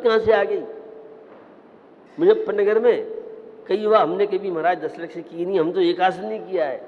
कहाँ से आ गई? मुजफ्फरनगर में कई बार हमने कभी महाराज 10 लक्ष्य की नहीं, हम तो एक आसन नहीं किया है,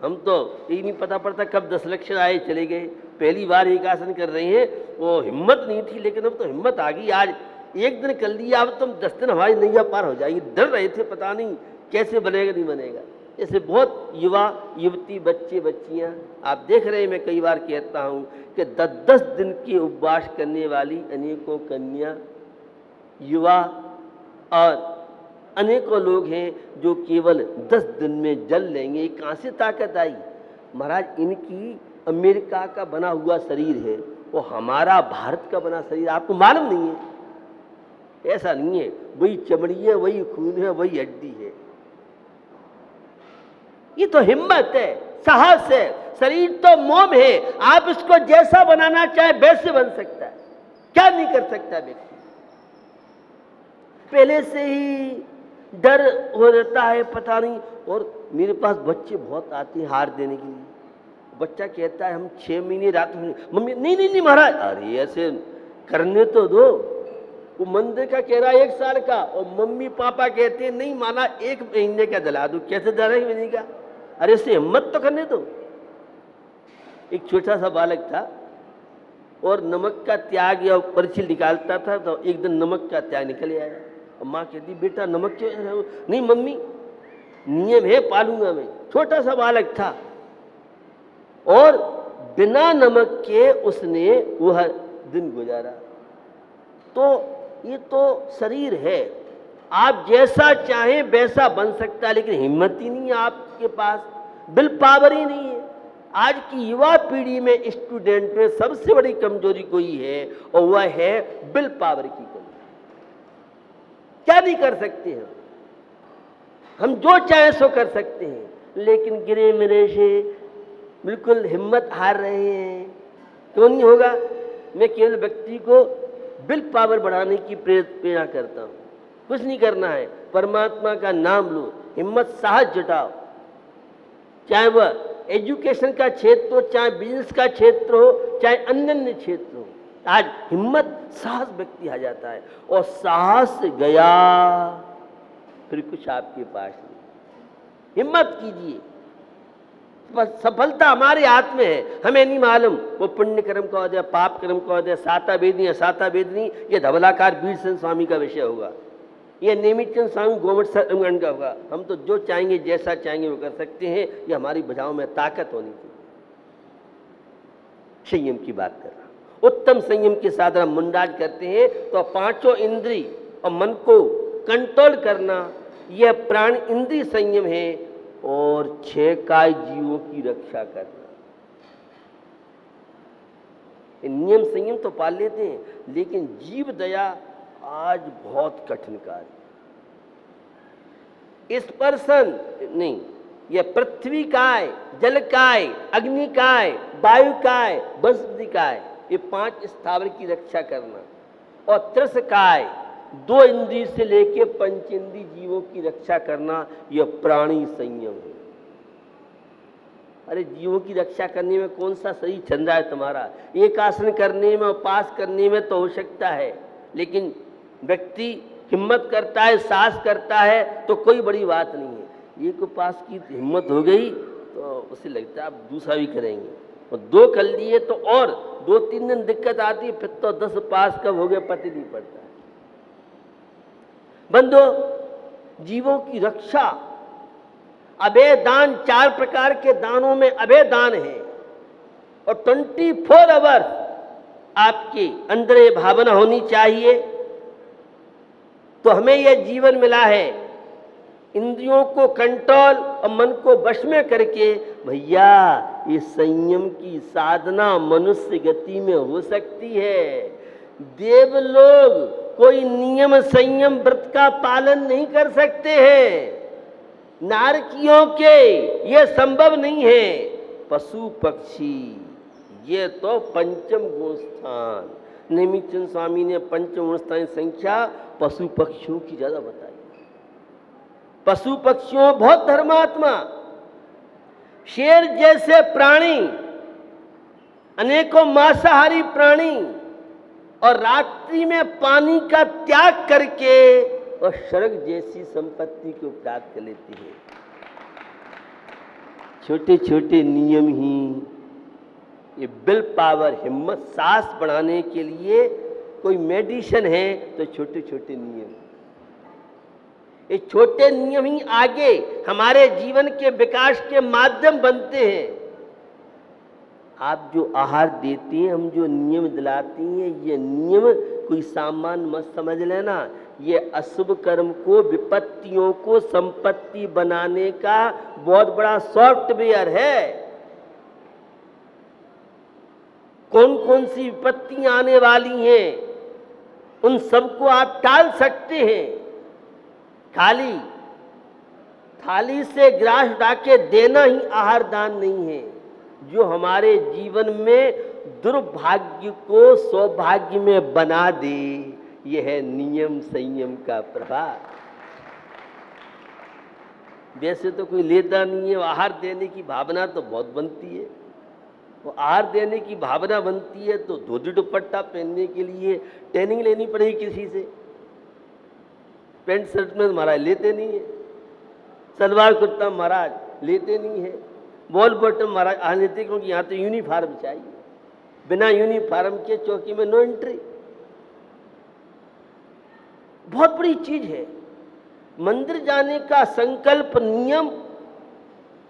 हम तो यही नहीं पता पड़ता कब 10 लक्ष्य आए चले गए, पहली बार एक आसन कर रहे हैं। वो हिम्मत नहीं थी, लेकिन अब तो हिम्मत आ गई। आज एक दिन कर लिया, अब तुम 10 दिन हमारी नैया पार हो जाएगी। डर रहे थे पता नहीं कैसे बनेगा नहीं बनेगा। ऐसे बहुत युवा युवती बच्चे बच्चियां आप देख रहे हैं, मैं कई बार कहता हूं कि 10-10 दिन के उपवास करने वाली अनेकों कन्या युवा और अनेकों लोग हैं जो केवल 10 दिन में जल लेंगे। कहां से ताकत आई? महाराज इनकी अमेरिका का बना हुआ शरीर है, वो हमारा भारत का बना शरीर आपको मालूम नहीं है? ऐसा नहीं है, वही चमड़ी है, वही खून है, वही हड्डी है। ये तो हिम्मत है, साहस है। शरीर तो मोम है, आप इसको जैसा बनाना चाहे वैसे बन सकता है, क्या नहीं कर सकता व्यक्ति। पहले से ही डर हो जाता है पता नहीं। और मेरे पास बच्चे बहुत आते हैं हार देने के लिए। बच्चा कहता है हम 6 महीने रात में, मम्मी नहीं नहीं नहीं महाराज, अरे ऐसे करने तो दो। वो मंदिर का कह रहा है 1 साल का, और मम्मी पापा कहते हैं नहीं माना 1 महीने का दिला दो। कैसे दिला 1 महीने का? अरे इससे हिम्मत तो करने दो। एक छोटा सा बालक था और नमक का त्याग या पर्ची निकालता था, तो एक दिन नमक का त्याग निकल आया। और माँ कहती बेटा नमक क्यों? नहीं मम्मी नियम है पालूंगा मैं। छोटा सा बालक था और बिना नमक के उसने वह दिन गुजारा। तो ये तो शरीर है, आप जैसा चाहें वैसा बन सकता है, लेकिन हिम्मत ही नहीं है आपके पास, विल पावर ही नहीं है। आज की युवा पीढ़ी में स्टूडेंट में सबसे बड़ी कमजोरी कोई है और वह है विल पावर की कमी। क्या नहीं कर सकते हम जो चाहे सो कर सकते हैं, लेकिन गिरे मिरे से बिल्कुल हिम्मत हार रहे हैं। क्यों नहीं होगा? मैं केवल व्यक्ति को विल पावर बढ़ाने की प्रेरणा करता हूं। कुछ नहीं करना है, परमात्मा का नाम लो, हिम्मत साहस जुटाओ। चाहे वह एजुकेशन का क्षेत्र हो, चाहे बिजनेस का क्षेत्र हो, चाहे अन्य क्षेत्र हो, आज हिम्मत साहस व्यक्ति आ जाता है। और साहस गया फिर कुछ आपके पास नहीं। हिम्मत कीजिए, सफलता हमारे हाथ में है। हमें नहीं मालूम वो पुण्य कर्म का होता है, पाप कर्म का होता है, साता वेदनी असाता वेदनी, ये धवलाकार वीर सिंह स्वामी का विषय होगा, ये नेमिचंद स्वामी गोमट का होगा। हम तो जो चाहेंगे जैसा चाहेंगे वो कर सकते हैं। ये हमारी भुजाओं में ताकत होनी चाहिए। संयम की बात कर रहा हूं। उत्तम संयम के साथ हम मुंडाज करते हैं तो 5 इंद्री और मन को कंट्रोल करना यह प्राण इंद्रिय संयम है, और 6 काय जीवों की रक्षा करना। नियम संयम तो पाल लेते हैं, लेकिन जीव दया आज बहुत कठिन कार्य। स्पर्शन नहीं, यह पृथ्वी काय, जल काय, अग्नि काय, वायु काय, वनस्पति काय, ये 5 स्थावर की रक्षा करना। और त्रस काय, 2 इंद्रिय से लेके 5 इंद्रिय जीवों की रक्षा करना, यह प्राणी संयम है। अरे जीवों की रक्षा करने में कौन सा शरीर चल रहा है तुम्हारा? एक आसन करने में, उपास करने में तो हो सकता है, लेकिन व्यक्ति हिम्मत करता है, साहस करता है तो कोई बड़ी बात नहीं है। एक उपास की हिम्मत हो गई तो उसे लगता है आप दूसरा भी करेंगे, और 2 कर लिए तो और 2-3 दिन दिक्कत आती है, फिर तो 10 उपास कब हो गए पता नहीं पड़ता है। बंधु, जीवों की रक्षा, अभय दान, 4 प्रकार के दानों में अभय दान है, और 24 आवर आपके अंदर ये भावना होनी चाहिए। तो हमें यह जीवन मिला है, इंद्रियों को कंट्रोल और मन को वश में करके। भैया ये संयम की साधना मनुष्य गति में हो सकती है। देव लोग कोई नियम संयम व्रत का पालन नहीं कर सकते हैं, नारकियों के ये संभव नहीं है। पशु पक्षी ये तो पंचम गुण स्थान, नेमिचंद स्वामी ने पंचम गुण स्थान संख्या पशु पक्षियों की ज्यादा बताई। पशु पक्षियों बहुत धर्मात्मा, शेर जैसे प्राणी, अनेकों मांसाहारी प्राणी, और रात्रि में पानी का त्याग करके और स्वर्ग जैसी संपत्ति को प्राप्त कर लेती है। छोटे छोटे नियम ही ये विल पावर, हिम्मत, साहस बढ़ाने के लिए कोई मेडिसिन है तो छोटे छोटे नियम। ये छोटे नियम ही आगे हमारे जीवन के विकास के माध्यम बनते हैं। आप जो आहार देते हैं, हम जो नियम दिलाती हैं, ये नियम कोई सामान मत समझ लेना। ये अशुभ कर्म को, विपत्तियों को संपत्ति बनाने का बहुत बड़ा सॉफ्टवेयर है। कौन कौन सी विपत्तियां आने वाली हैं, उन सबको आप टाल सकते हैं। खाली थाली से ग्रास डाके देना ही आहार दान नहीं है। जो हमारे जीवन में दुर्भाग्य को सौभाग्य में बना दे, यह है नियम संयम का प्रभाव। वैसे तो कोई लेता नहीं है, आहार देने की भावना तो बहुत बनती है। वो आहार देने की भावना बनती है तो धोती दुपट्टा पहनने के लिए ट्रेनिंग लेनी पड़ेगी किसी से। पैंट शर्ट में महाराज लेते नहीं है, सलवार कुर्ता महाराज लेते नहीं है, बॉल बॉटम महाराज आ लेते, क्योंकि यहाँ तो यूनिफॉर्म चाहिए। बिना यूनिफॉर्म के चौकी में नो एंट्री। बहुत बड़ी चीज है मंदिर जाने का संकल्प, नियम।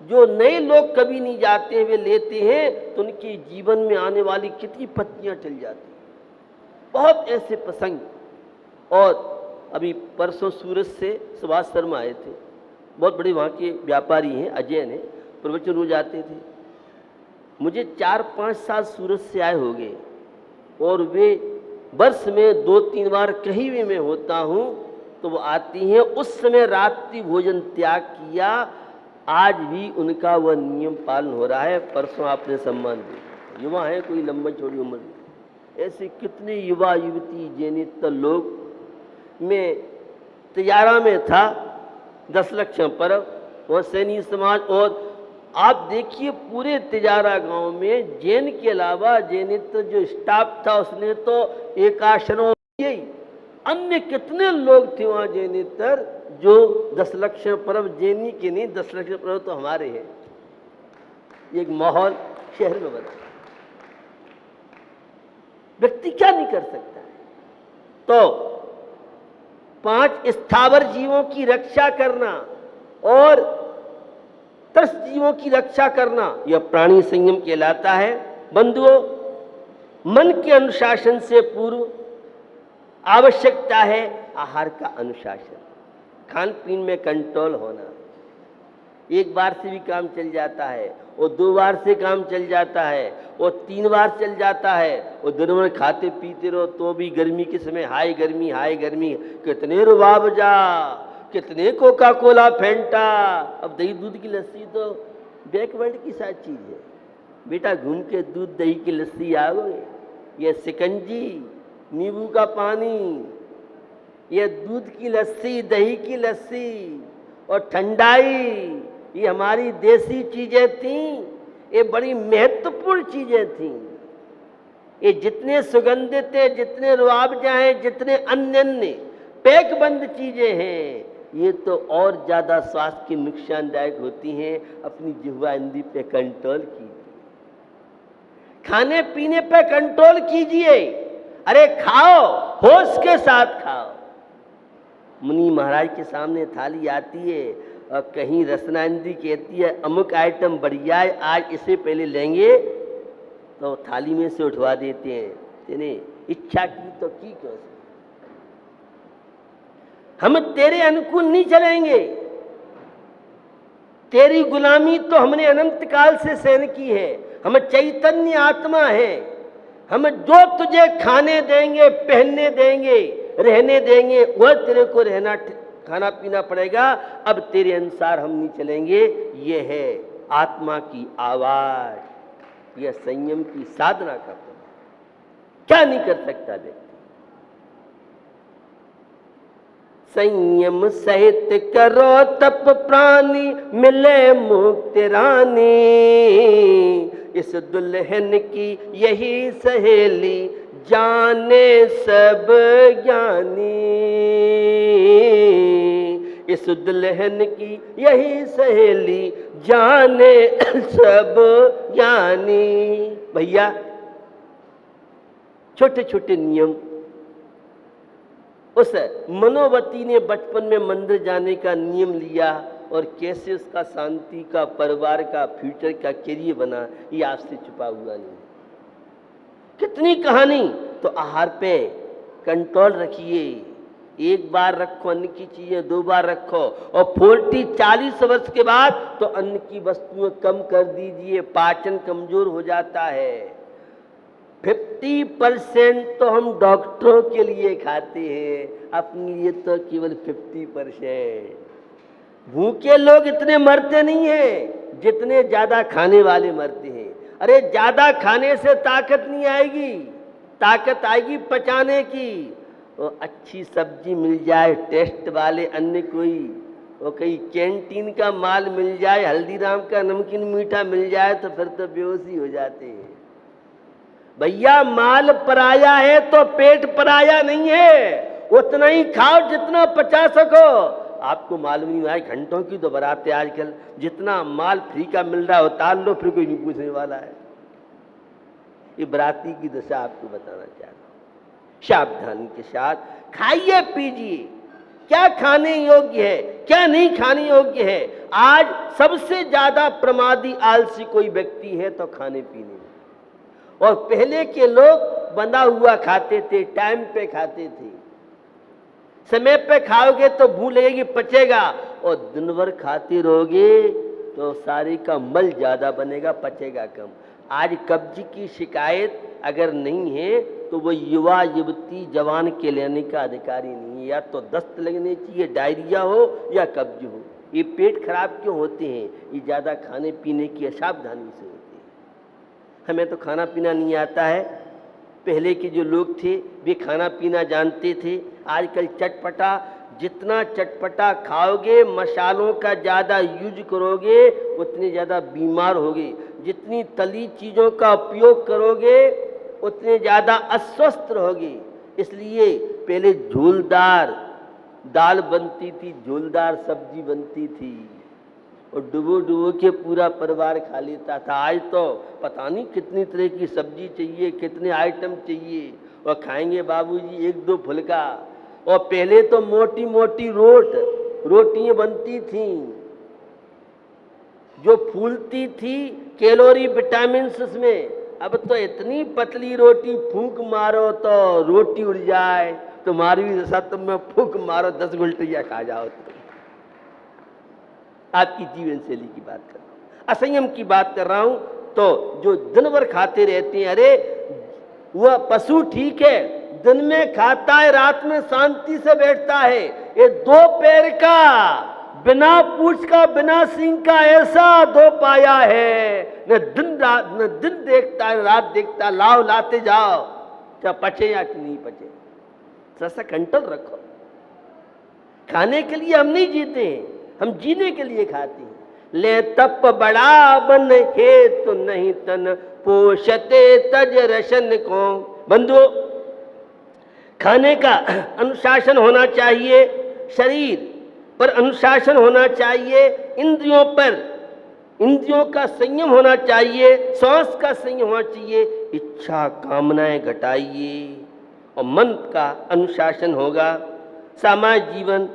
जो नए लोग कभी नहीं जाते, वे लेते हैं तो उनके जीवन में आने वाली कितनी पत्तियां चल जाती। बहुत ऐसे प्रसंग। और अभी परसों सूरत से सुभाष शर्मा आए थे, बहुत बड़े वहाँ के व्यापारी हैं, अजय ने, प्रवचन रोज आते थे। मुझे 4-5 साल सूरत से आए हो गए और वे वर्ष में 2-3 बार कहीं भी मैं होता हूँ तो वो आती हैं। उस समय रात्रि भोजन त्याग किया, आज भी उनका वह नियम पालन हो रहा है। परसों आपने सम्मान दिया, युवा हैं, कोई लंबी छोटी उम्र नहीं। ऐसे कितने युवा युवती जैनित लोग। मैं तिजारा में था 10 लक्ष पर्व, वहाँ सैनी समाज, और आप देखिए पूरे तिजारा गांव में जैन के अलावा जैनित जो स्टाफ था उसने तो एक आश्रम, यही अन्य कितने लोग थे वहाँ जैनितर जो 10 लक्ष पर्व जैनी के नहीं, 10 लक्ष पर्व तो हमारे हैं। एक माहौल शहर में बना। व्यक्ति क्या नहीं कर सकता है। तो 5 स्थावर जीवों की रक्षा करना और त्रस्त जीवों की रक्षा करना, यह प्राणी संयम कहलाता है। बंधुओं, मन के अनुशासन से पूर्व आवश्यकता है आहार का अनुशासन, खान पीन में कंट्रोल होना। एक बार से भी काम चल जाता है, और 2 बार से काम चल जाता है, और 3 बार चल जाता है, और दिन भर खाते पीते रहो तो भी गर्मी के समय हाय गर्मी हाय गर्मी। कितने रुआवजा, कितने कोका कोला, फेंटा। अब दही दूध की लस्सी तो बैकवर्ड की साथ चीज है। बेटा घूम के दूध दही की लस्सी आओगे, ये सिकंजी, नींबू का पानी, ये दूध की लस्सी, दही की लस्सी और ठंडाई, ये हमारी देसी चीजें थीं। ये बड़ी महत्वपूर्ण चीजें थीं। ये जितने सुगंधित है, जितने रुआवजा हैं, जितने अन्य पैक बंद चीजें हैं, ये तो और ज्यादा स्वास्थ्य की नुकसानदायक होती हैं। अपनी जिह्वा इंद्री पे कंट्रोल कीजिए, खाने पीने पे कंट्रोल कीजिए। अरे खाओ, होश के साथ खाओ। मुनि महाराज के सामने थाली आती है और कहीं रसना इंद्री कहती है अमुक आइटम बढ़िया है, आज इसे पहले लेंगे, तो थाली में से उठवा देते हैं। तेने इच्छा की तो की क्यों? हम तेरे अनुकूल नहीं चलेंगे। तेरी गुलामी तो हमने अनंत काल से सहन की है। हम चैतन्य आत्मा है। हम जो तुझे खाने देंगे, पहनने देंगे, रहने देंगे, वह तेरे को रहना खाना पीना पड़ेगा। अब तेरे अनुसार हम नहीं चलेंगे। ये है आत्मा की आवाज, यह संयम की साधना का प्रभाव। क्या नहीं कर सकता व्यक्ति? संयम सहित करो तप प्राणी, मिले मुक्ति रानी। इस दुल्हन की यही सहेली, जाने सब ज्ञानी, इस दुल्हन की यही सहेली जाने सब ज्ञानी। भैया छोटे छोटे नियम उस मनोवती ने बचपन में मंदिर जाने का नियम लिया और कैसे उसका शांति का, परिवार का, फ्यूचर का कैरियर बना, ये आपसे छुपा हुआ नहीं। कितनी कहानी। तो आहार पे कंट्रोल रखिए, एक बार रखो अन्न की चीजें, 2 बार रखो, और 40 वर्ष के बाद तो अन्न की वस्तुएं कम कर दीजिए, पाचन कमजोर हो जाता है। 50% तो हम डॉक्टरों के लिए खाते हैं, अपने लिए तो केवल 50%। भूखे लोग इतने मरते नहीं हैं जितने ज्यादा खाने वाले मरते हैं। अरे ज्यादा खाने से ताकत नहीं आएगी, ताकत आएगी पचाने की। वो अच्छी सब्जी मिल जाए, टेस्ट वाले अन्य कोई, वो कहीं कैंटीन का माल मिल जाए, हल्दीराम का नमकीन मीठा मिल जाए तो फिर तो बेहोशी हो जाते हैं। भैया माल पराया है तो पेट पराया नहीं है, उतना ही खाओ जितना पचा सको। आपको मालूम नहीं है घंटों की तो बारात है आजकल, जितना माल फ्री का मिल रहा है उतार लो, फिर कोई नहीं पूछने वाला है। ये बराती की दशा आपको बताना चाहता हूं। सावधानी के साथ खाइए पीजिए, क्या खाने योग्य है क्या नहीं खाने योग्य है। आज सबसे ज्यादा प्रमादी आलसी कोई व्यक्ति है तो खाने पीने में। और पहले के लोग बंधा हुआ खाते थे, टाइम पे खाते थे। समय पे खाओगे तो भूख लगेगी, पचेगा, और दिन भर खाते रहोगे तो सारे का मल ज्यादा बनेगा, पचेगा कम। आज कब्ज की शिकायत अगर नहीं है तो वो युवा युवती जवान के लेने का अधिकारी नहीं है। या तो दस्त लगने चाहिए, डायरिया हो या कब्ज हो। ये पेट खराब क्यों होते हैं? ये ज्यादा खाने पीने की असावधानी से होते हैं। हमें तो खाना पीना नहीं आता है, पहले के जो लोग थे वे खाना पीना जानते थे। आजकल चटपटा, जितना चटपटा खाओगे, मसालों का ज़्यादा यूज करोगे, उतने ज़्यादा बीमार होगे। जितनी तली चीज़ों का उपयोग करोगे उतने ज़्यादा अस्वस्थ रहोगे। इसलिए पहले झोलदार दाल बनती थी, झोलदार सब्जी बनती थी, और डुबो डुबो के पूरा परिवार खा लेता था। आज तो पता नहीं कितनी तरह की सब्जी चाहिए, कितने आइटम चाहिए, और खाएंगे बाबूजी 1-2 फुल्का। और पहले तो मोटी मोटी रोटियां बनती थीं जो फूलती थी, कैलोरी विटामिन उसमें। अब तो इतनी पतली रोटी, फूंक मारो तो रोटी उड़ जाए। तुम्हारी भी दशा, तुम में फूंक मारो 10 गुलटियां खा जाओ। आपकी जीवन शैली की बात कर रहा हूं, असंयम की बात कर रहा हूं। तो जो दिन भर खाते रहते हैं, अरे वह पशु ठीक है, दिन में खाता है, रात में शांति से बैठता है। ये 2 पैर का, बिना पूंछ का, बिना सींग का ऐसा 2 पाया है, न दिन देखता है, रात देखता है। लाओ, लाते जाओ, क्या पचे या नहीं पचे। थोड़ा कंट्रोल रखो। खाने के लिए हम नहीं जीते हैं, हम जीने के लिए खाते हैं। ले तप बड़ा बन हे तो नहीं तन पोषते तज रशन को। बंधु, खाने का अनुशासन होना चाहिए, शरीर पर अनुशासन होना चाहिए, इंद्रियों का संयम होना चाहिए, श्वास का संयम होना चाहिए, इच्छा कामनाएं घटाइए, और मन का अनुशासन होगा। सामाजिक जीवन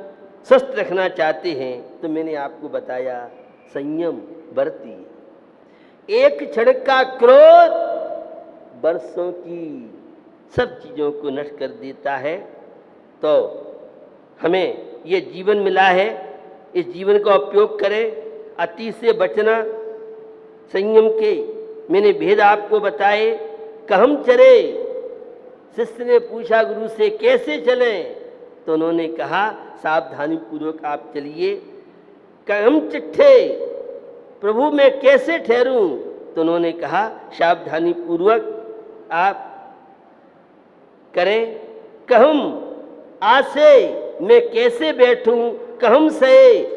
स्वस्थ रखना चाहते हैं तो मैंने आपको बताया, संयम बरतिए। एक क्षण का क्रोध वर्षों की सब चीजों को नष्ट कर देता है। तो हमें ये जीवन मिला है, इस जीवन का उपयोग करें, अति से बचना। संयम के मैंने भेद आपको बताए। कहम चले, शिष्य ने पूछा गुरु से कैसे चलें, तो उन्होंने कहा सावधानी पूर्वक आप चलिए। कहम चिट्ठे, प्रभु मैं कैसे ठहरूं, तो उन्होंने कहा सावधानी पूर्वक आप करें। कहम आसे, मैं कैसे बैठूं, कहम से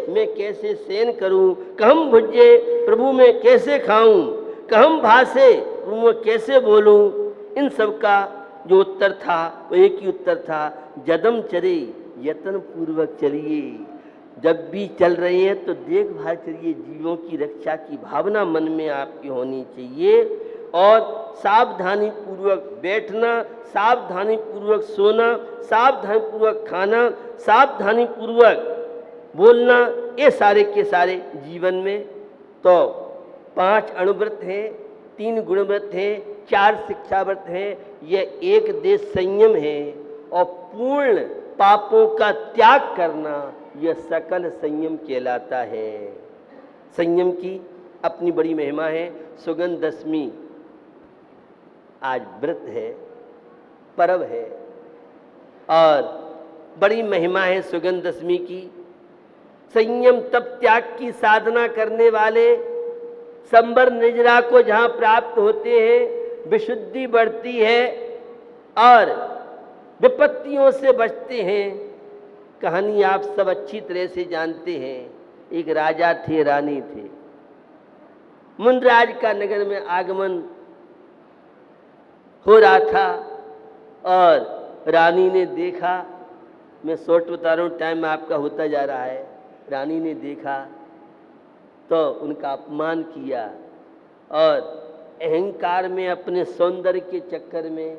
मैं कैसे शयन करूं, कहम भुजे, प्रभु मैं कैसे खाऊं, कहम भाषे, प्रभु मैं कैसे बोलूं। इन सब का जो उत्तर था वो एक ही उत्तर था, जदम चरे यत्न पूर्वक चलिए। जब भी चल रहे हैं तो देखभाल करिए, जीवों की रक्षा की भावना मन में आपकी होनी चाहिए और सावधानी पूर्वक बैठना, सावधानी पूर्वक सोना, सावधानी पूर्वक खाना, सावधानी पूर्वक बोलना, ये सारे के सारे जीवन में। तो 5 अणुव्रत हैं, 3 गुणव्रत हैं, 4 शिक्षाव्रत हैं, यह एक देश संयम है और पूर्ण पापों का त्याग करना यह सकल संयम कहलाता है। संयम की अपनी बड़ी महिमा है। सुगंध दशमी आज व्रत है, पर्व है और बड़ी महिमा है सुगंध दशमी की। संयम तप त्याग की साधना करने वाले संबर निजरा को जहाँ प्राप्त होते हैं, विशुद्धि बढ़ती है और विपत्तियों से बचते हैं। कहानी आप सब अच्छी तरह से जानते हैं। एक राजा थे, रानी थे। मुनराज का नगर में आगमन हो रहा था और रानी ने देखा, मैं शॉर्ट बता रहा हूँ, टाइम आपका होता जा रहा है। रानी ने देखा तो उनका अपमान किया और अहंकार में, अपने सौंदर्य के चक्कर में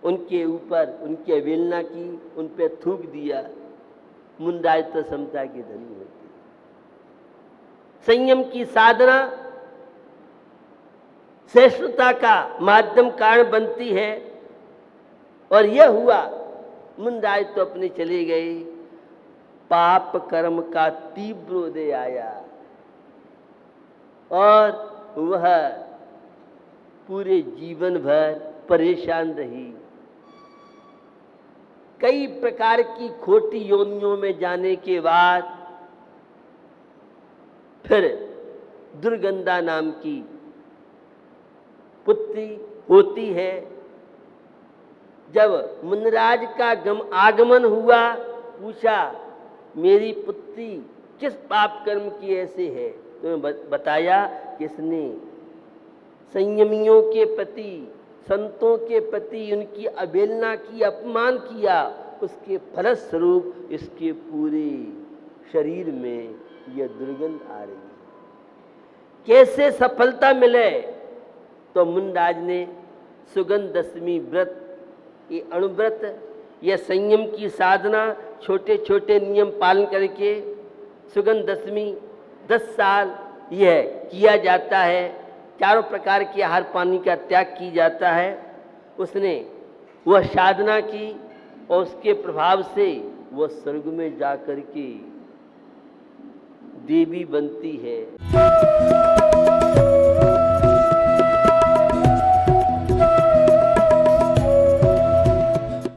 उनके ऊपर उनकी अवहेलना की, उन पे थूक दिया। मुनराज तो समता की धनी होती। संयम की साधना श्रेष्ठता का माध्यम कारण बनती है और यह हुआ। मुनराज तो अपने चले गए, पाप कर्म का तीव्र उदय आया और वह पूरे जीवन भर परेशान रही। कई प्रकार की खोटी योनियों में जाने के बाद फिर दुर्गंधा नाम की पुत्री होती है। जब मुनराज का आगमन हुआ, पूछा मेरी पुत्री किस पाप कर्म की ऐसे है, तो बताया किसने संयमियों के प्रति, संतों के प्रति उनकी अवहेलना की, अपमान किया। उसके फलस्वरूप इसके पूरे शरीर में यह दुर्गंध आ रही है। कैसे सफलता मिले? तो मुनराज ने सुगंध दशमी व्रत, ये अणुव्रत, यह संयम की साधना, छोटे छोटे नियम पालन करके सुगंध दशमी 10 साल यह किया जाता है। चारों प्रकार के आहार पानी का त्याग की जाता है। उसने वह साधना की और उसके प्रभाव से वह स्वर्ग में जाकर के देवी बनती है।